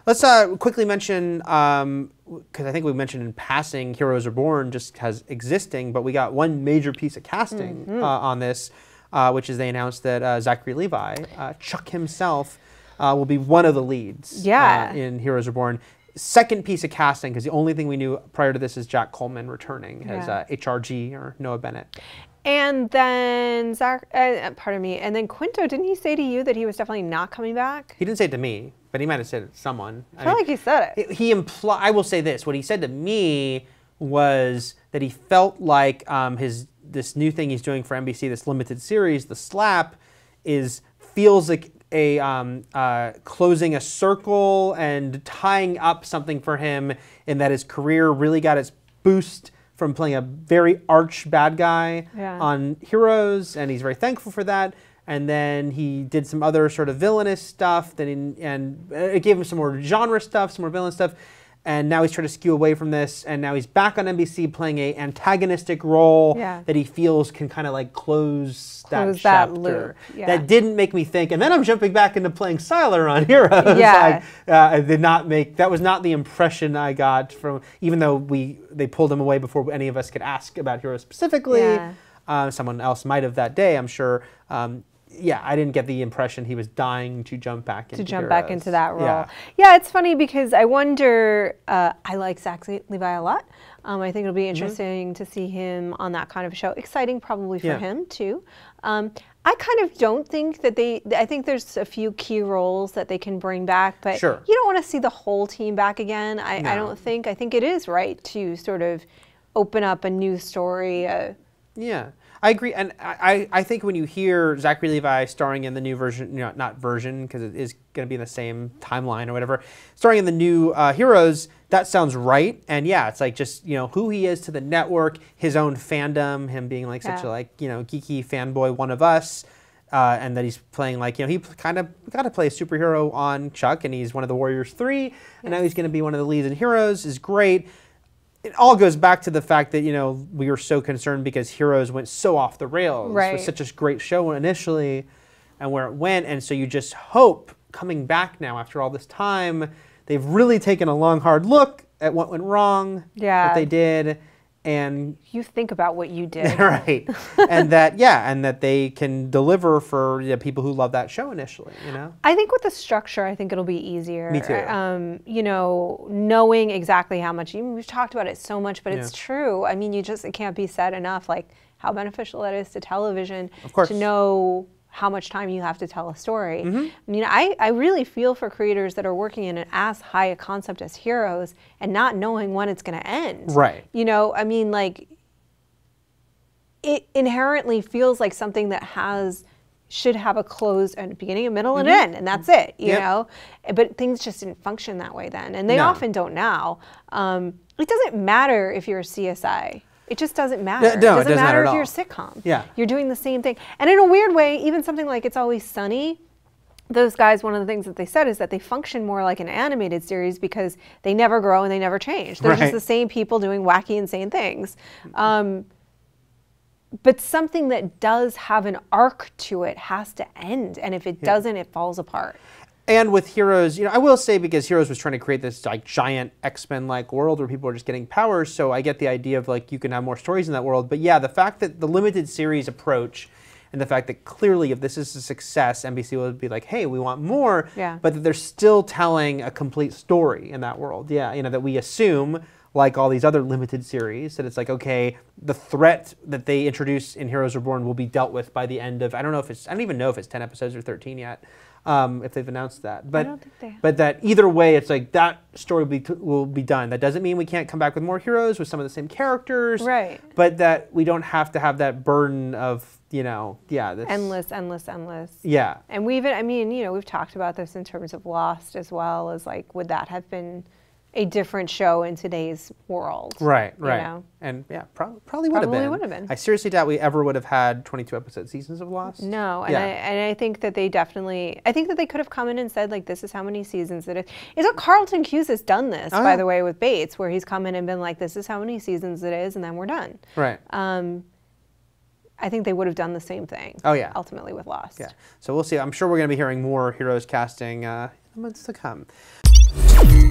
Let's quickly mention, because I think we mentioned in passing, Heroes Reborn just has existing, but we got one major piece of casting on this, which is they announced that Zachary Levi, Chuck himself, will be one of the leads in Heroes Reborn. Second piece of casting, because the only thing we knew prior to this is Jack Coleman returning as HRG or Noah Bennett. And then pardon me. And then Quinto, didn't he say to you that he was definitely not coming back? He didn't say it to me, but he might have said it to someone. I feel like he said it. I will say this: what he said to me was that he felt like this new thing he's doing for NBC, this limited series, The Slap, feels like a closing a circle and tying up something for him, in that his career really got its boost from playing a very arch bad guy on Heroes, and he's very thankful for that. And then he did some other sort of villainous stuff, and it gave him some more genre stuff, some more villain stuff. And now he's trying to skew away from this, and now he's back on NBC playing a antagonistic role that he feels can kind of like close that chapter. Loop. Yeah. That didn't make me think, and then I'm jumping back into playing Sylar on Heroes. Yeah. I did not make, that was not the impression I got from, even though they pulled him away before any of us could ask about Heroes specifically. Yeah. Someone else might have that day, I'm sure. Yeah, I didn't get the impression he was dying to jump back into that role. Yeah, it's funny because I wonder, I like Zachary Levi a lot. I think it'll be interesting to see him on that kind of show. Exciting probably for him too. I kind of don't think that I think there's a few key roles that they can bring back, but you don't want to see the whole team back again. I don't think. I think it is right to sort of open up a new story. Yeah. I agree, and I think when you hear Zachary Levi starring in the new version, not version, because it is going to be in the same timeline or whatever, starring in the new Heroes, that sounds right. And yeah, it's like just, who he is to the network, his own fandom, him being like such a geeky fanboy, one of us, and that he's playing like, he kind of got to play a superhero on Chuck, and he's one of the Warriors 3, and now he's going to be one of the leads in Heroes, is great. It all goes back to the fact that, we were so concerned because Heroes went so off the rails. It was such a great show initially and where it went. And so you just hope, coming back now after all this time, they've really taken a long, hard look at what went wrong, what they did. And you think about what you did. Right. And that they can deliver for people who love that show initially, I think with the structure, I think it'll be easier. Me too. Knowing exactly how much, we've talked about it so much, but it's true. I mean, it can't be said enough, like how beneficial that is to television, to know how much time you have to tell a story. I mean, I really feel for creators that are working in as high a concept as Heroes and not knowing when it's going to end. Right. I mean, like, it inherently feels like something that should have a close and beginning, a middle, and end, and that's it, you know? But things just didn't function that way then, and they often don't now. It doesn't matter if you're a CSI. It just doesn't matter. No, it doesn't matter if you're a sitcom. Yeah. You're doing the same thing. And in a weird way, even something like It's Always Sunny, those guys, one of the things that they said is that they function more like an animated series because they never grow and they never change. They're just the same people doing wacky, insane things. But something that does have an arc to it has to end. And if it doesn't, it falls apart. And with Heroes, I will say, because Heroes was trying to create this like giant X-Men-like world where people are just getting powers, so I get the idea of like you can have more stories in that world. But yeah, the fact that the limited series approach and the fact that clearly if this is a success, NBC will be like, hey, we want more, but that they're still telling a complete story in that world. Yeah, that we assume, like all these other limited series, that it's like, okay, the threat that they introduce in Heroes Reborn will be dealt with by the end of, I don't even know if it's 10 episodes or 13 yet. If they've announced that, but I don't think they have. But that either way, it's like that story will be done. That doesn't mean we can't come back with more Heroes with some of the same characters, right? But that we don't have to have that burden of this endless. Yeah, and we've talked about this in terms of Lost as well, as like, would that have been a different show in today's world? Right. And yeah, probably would have been. I seriously doubt we ever would have had 22 episode seasons of Lost. No, and I think that they could have come in and said, like, this is how many seasons it is. It's what Carlton Cuse has done this, by the way, with Bates, where he's come in and been like, this is how many seasons it is, and then we're done. Right. I think they would have done the same thing. Ultimately with Lost. Yeah. So we'll see. I'm sure we're going to be hearing more Heroes casting in the months to come. Bye.